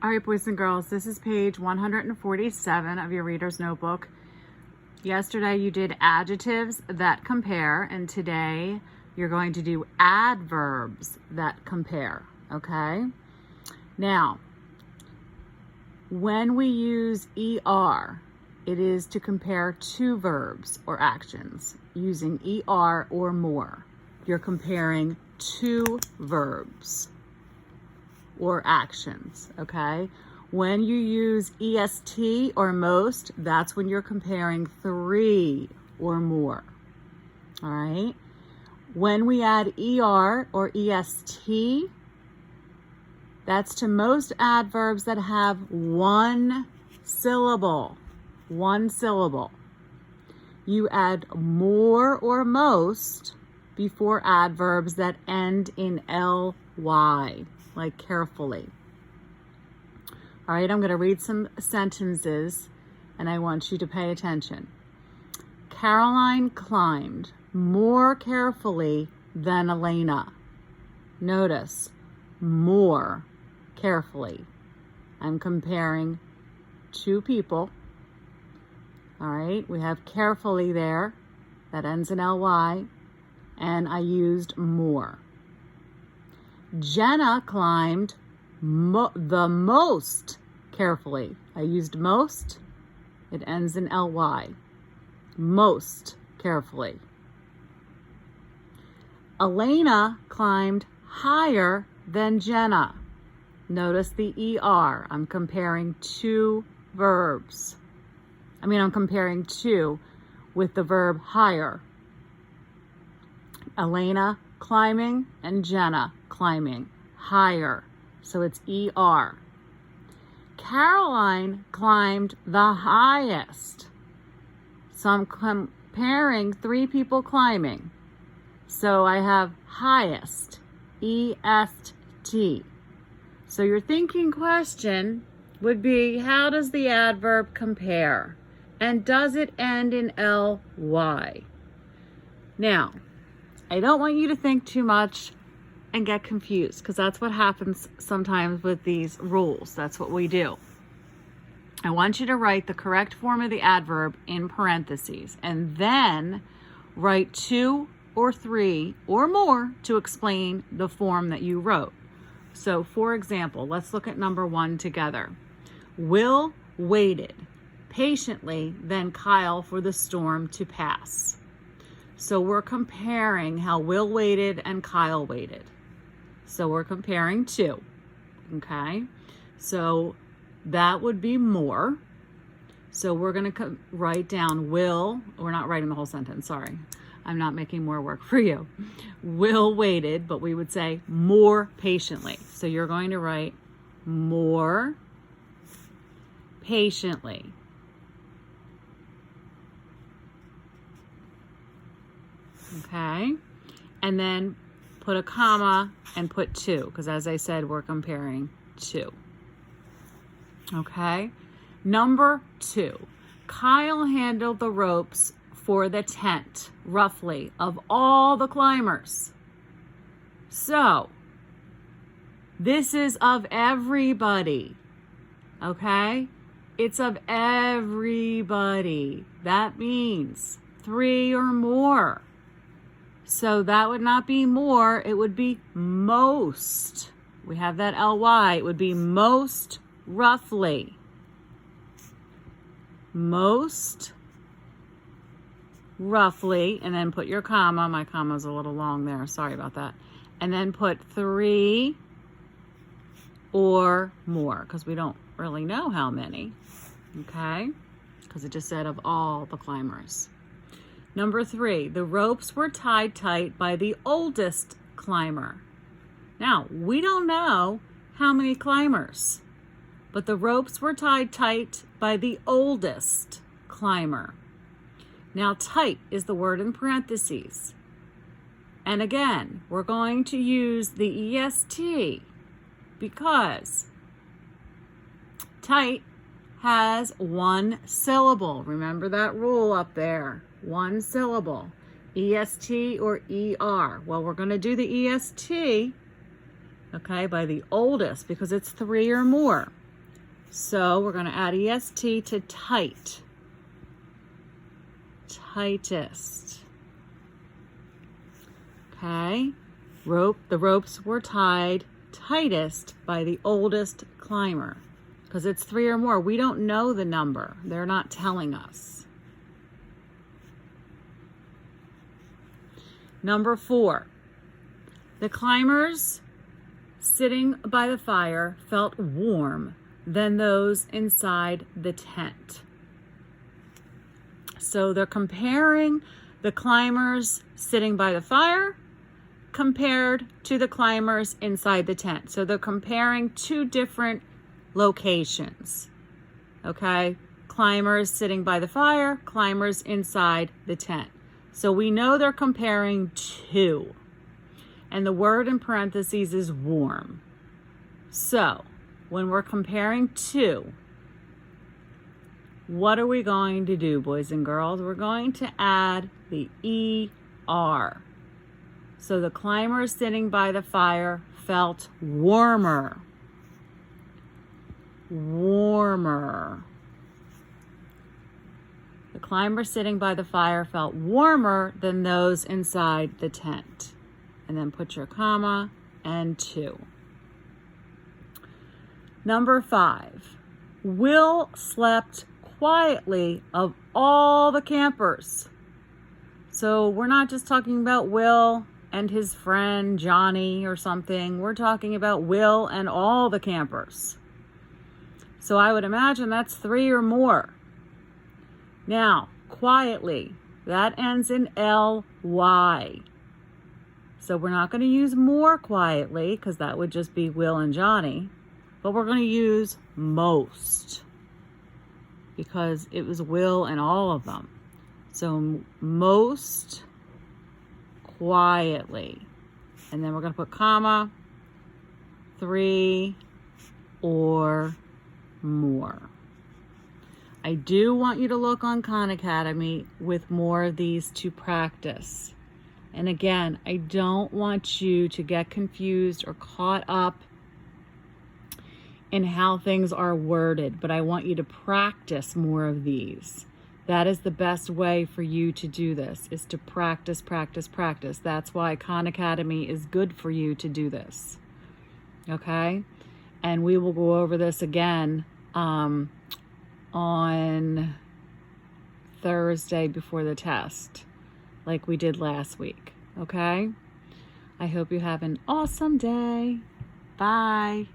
All right, boys and girls, this is page 147 of your reader's notebook. Yesterday you did adjectives that compare, and today you're going to do adverbs that compare, okay? Now, when we use ER, it is to compare two verbs or actions using ER or more. You're comparing two verbs or actions, okay? When you use EST or most, that's when you're comparing three or more, all right? When we add ER or EST, that's to most adverbs that have one syllable. You add more or most before adverbs that end in ly, like carefully. All right, I'm going to read some sentences and I want you to pay attention. Caroline climbed more carefully than Elena. Notice, more carefully. I'm comparing two people. All right, we have carefully there, that ends in ly, and I used more. Jenna climbed the most carefully. I used most, it ends in ly, most carefully. Elena climbed higher than Jenna. Notice the ER. I'm comparing two verbs. I'm comparing two with the verb higher. Elena climbing and Jenna climbing higher. So it's ER. Caroline climbed the highest. So I'm comparing three people climbing. So I have highest, EST. So your thinking question would be, how does the adverb compare? And does it end in ly? Now, I don't want you to think too much and get confused, because that's what happens sometimes with these rules. That's what we do. I want you to write the correct form of the adverb in parentheses and then write two or three or more to explain the form that you wrote. So, for example, let's look at number one together. Will waited patiently than Kyle for the storm to pass. So we're comparing how Will waited and Kyle waited. So we're comparing two, okay? So that would be more. So we're going to write down Will. We're not writing the whole sentence, sorry. I'm not making more work for you. Will waited, but we would say more patiently. So you're going to write more patiently. Okay, and then put a comma and put two, because as I said, we're comparing two. Okay, number two, Kyle handled the ropes for the tent, roughly, of all the climbers. So, this is of everybody, okay? It's of everybody. That means three or more. So that would not be more, it would be most. We have that ly, it would be most roughly. Most roughly, and then put your comma. My comma's a little long there, sorry about that. And then put three or more, because we don't really know how many, okay? Because it just said of all the climbers. Number three, the ropes were tied tight by the oldest climber. Now, we don't know how many climbers, but the ropes were tied tight by the oldest climber. Now, tight is the word in parentheses. And again, we're going to use the EST because tight has one syllable. Remember that rule up there. One syllable. EST or ER. Well, we're going to do the EST, okay, by the oldest because it's three or more. So we're going to add est to tight. Tightest. Okay. The ropes were tied tightest by the oldest climber. Because it's 3 or more. We don't know the number. They're not telling us. Number 4. The climbers sitting by the fire felt warm than those inside the tent. So they're comparing the climbers sitting by the fire compared to the climbers inside the tent. So they're comparing 2 different locations. Okay? Climbers sitting by the fire, climbers inside the tent. So we know they're comparing 2. And the word in parentheses is warm. So when we're comparing 2, what are we going to do, boys and girls? We're going to add the ER. So the climbers sitting by the fire felt warmer. Warmer. The climbers sitting by the fire felt warmer than those inside the tent. And then put your comma and 2. Number 5. Will slept quietly of all the campers. So we're not just talking about Will and his friend Johnny or something. We're talking about Will and all the campers. So I would imagine that's 3 or more. Now, quietly, that ends in ly. So we're not going to use more quietly because that would just be Will and Johnny. But we're going to use most because it was Will and all of them. So most quietly. And then we're going to put comma, 3 or more. I do want you to look on Khan Academy with more of these to practice. And again, I don't want you to get confused or caught up in how things are worded, but I want you to practice more of these. That is the best way for you to do this, is to practice, practice, practice. That's why Khan Academy is good for you to do this. Okay? And we will go over this again on Thursday before the test, like we did last week. Okay? I hope you have an awesome day. Bye.